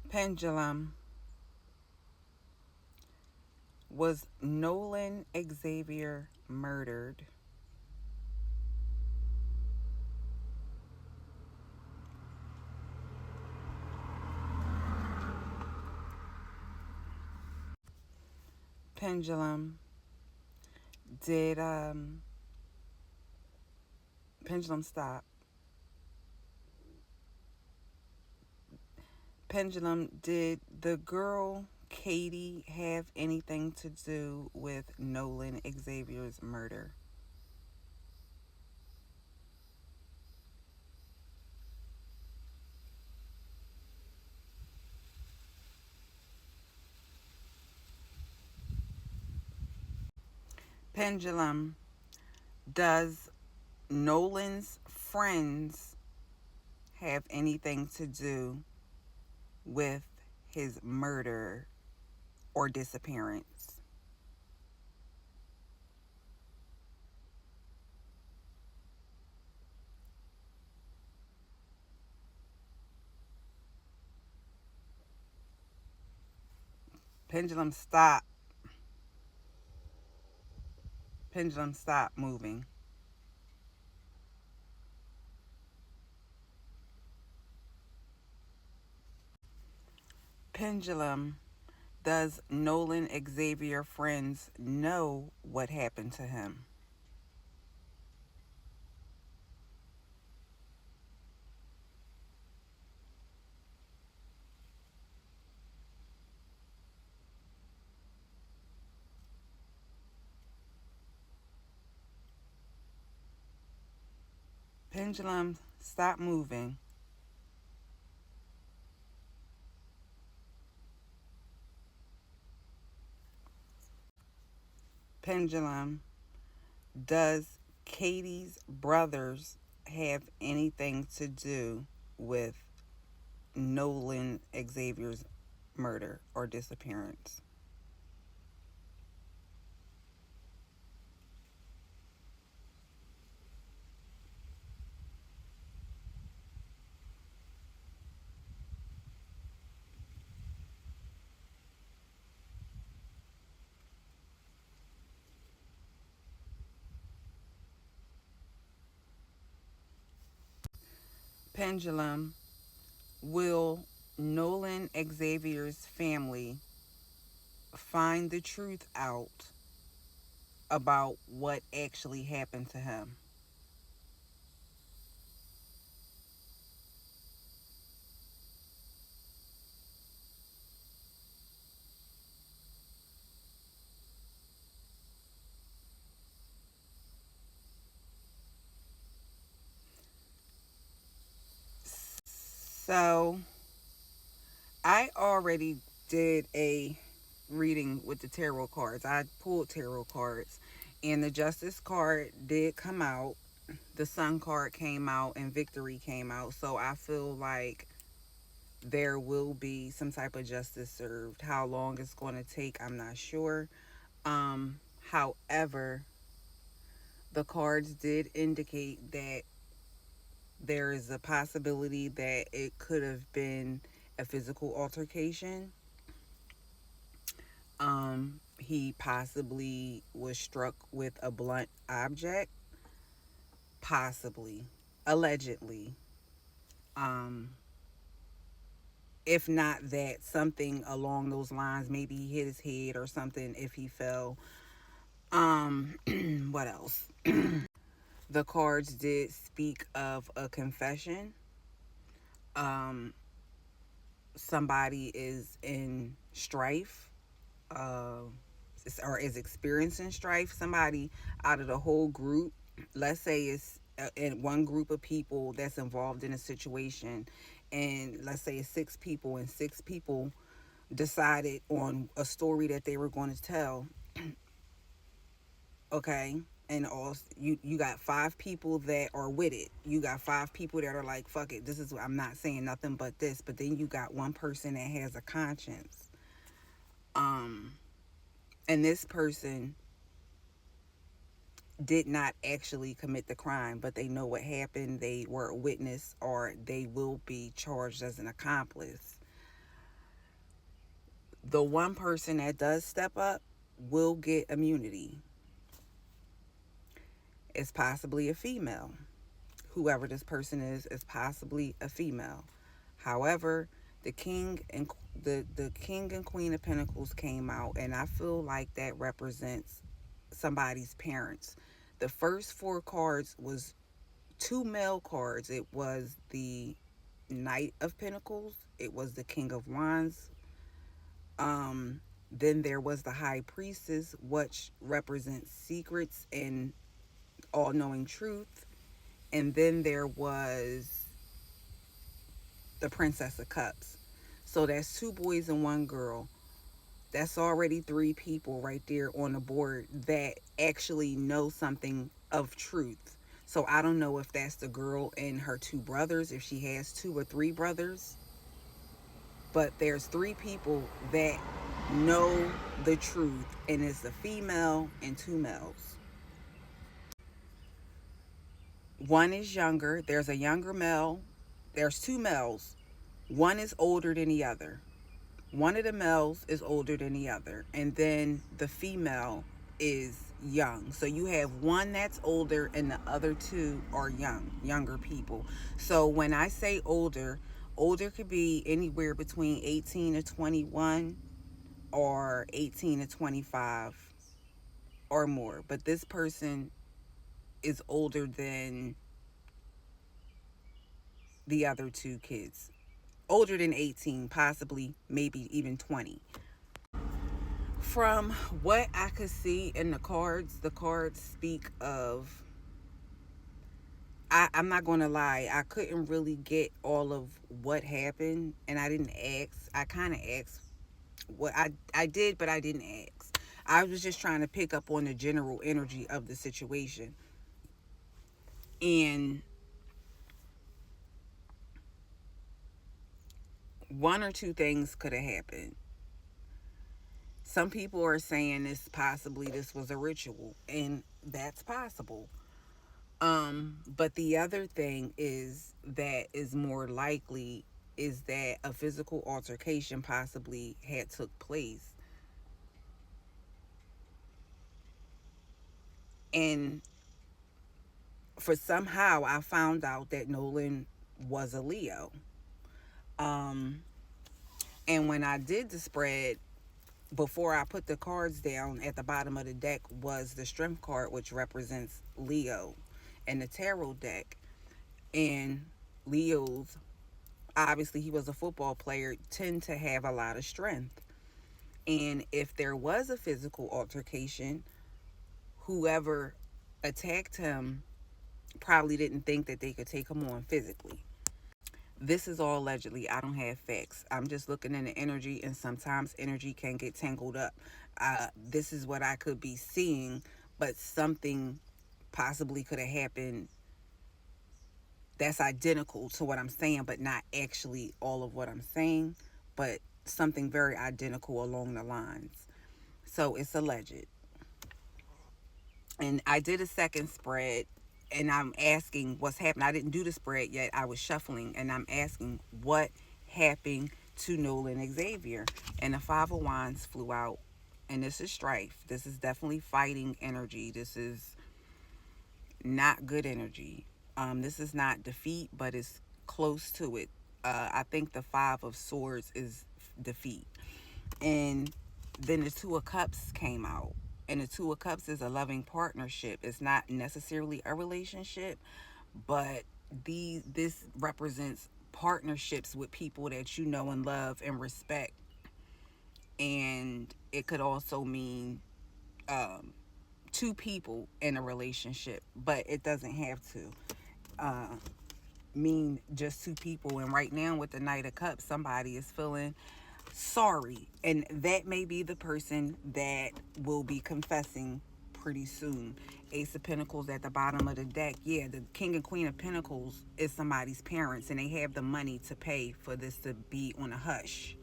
Pendulum. Was Nolen Xavier murdered? Pendulum. Did Pendulum stop? Pendulum, did the girl Katie have anything to do with Nolen Xavier's murder? Pendulum, does Nolan's friends have anything to do with his murder or disappearance? Pendulum, stop. Pendulum, stop moving. Pendulum, does Nolan Xavier friends know what happened to him? Pendulum, stop moving. Pendulum, does Katie's brothers have anything to do with Nolan Xavier's murder or disappearance? Pendulum, will Nolan Xavier's family find the truth out about what actually happened to him? So, I already did a reading with the tarot cards. I pulled tarot cards, and the Justice card did come out. The Sun card came out, and Victory came out. So, I feel like there will be some type of justice served. How long it's going to take, I'm not sure. However, the cards did indicate that there is a possibility that it could have been a physical altercation. He possibly was struck with a blunt object, possibly, allegedly. Um, if not that, something along those lines. Maybe he hit his head or something if he fell. What else? The cards did speak of a confession. Um, Somebody is in strife, uh, or is experiencing strife. Somebody out of the whole group, let's say it's in one group of people that's involved in a situation, and let's say it's six people, and six people decided on a story that they were going to tell. Okay. And also, you got five people that are with it. You got five people that are like, fuck it, this is, I'm not saying nothing but this. But then you got one person that has a conscience. Um, and this person did not actually commit the crime, but they know what happened. They were a witness, or they will be charged as an accomplice. The one person that does step up will get immunity. It's possibly a female. Whoever this person is possibly a female. However, the king and the king and queen of pentacles came out, and I feel like that represents somebody's parents. The first four cards was two male cards. It was the knight of pentacles, it was the king of wands, then there was the high priestess, which represents secrets and all-knowing truth, and then there was the princess of cups. So that's two boys and one girl. That's already three people right there on the board that actually know something of truth. So I don't know if that's the girl and her two brothers, if she has two or three brothers, but there's three people that know the truth, and it's a female and two males. One is younger. There's a younger male. There's two males. One is older than the other. One of the males is older than the other, and then the female is young. So you have one that's older and the other two are younger people. So when I say older, older could be anywhere between 18 to 21 or 18 to 25 or more. But this person is older than the other two kids. Older than 18, possibly maybe even 20. From what I could see in the cards speak of, I'm not going to lie, I couldn't really get all of what happened, and I didn't ask. I kind of asked what I did, but I didn't ask. I was just trying to pick up on the general energy of the situation. And one or two things could have happened. Some people are saying this was a ritual, and that's possible. But the other thing is that is more likely is that a physical altercation possibly had took place. And for somehow I found out that Nolen was a Leo. Um, and when I did the spread, before I put the cards down, at the bottom of the deck was the strength card, which represents Leo, and the tarot deck. And Leos, obviously he was a football player, tend to have a lot of strength. And if there was a physical altercation, whoever attacked him probably didn't think that they could take him on physically. This is all allegedly. I don't have facts. I'm just looking in the energy, and sometimes energy can get tangled up. This is what I could be seeing, but something possibly could have happened that's identical to what I'm saying, but not actually all of what I'm saying, but something very identical along the lines. So it's alleged. And I did a second spread, and I'm asking what's happening. I didn't do the spread yet. I was shuffling, and I'm asking what happened to Nolen Xavier. And the Five of Wands flew out, and this is strife. This is definitely fighting energy. This is not good energy. This is not defeat, but it's close to it. I think the Five of Swords is defeat. And then the Two of Cups came out. And the Two of Cups is a loving partnership. It's not necessarily a relationship, but this represents partnerships with people that you know and love and respect. And it could also mean two people in a relationship, but it doesn't have to mean just two people. And right now with the Knight of Cups, somebody is feeling sorry, and that may be the person that will be confessing pretty soon. Ace of Pentacles at the bottom of the deck. Yeah, the King and Queen of Pentacles is somebody's parents, and they have the money to pay for this to be on a hush.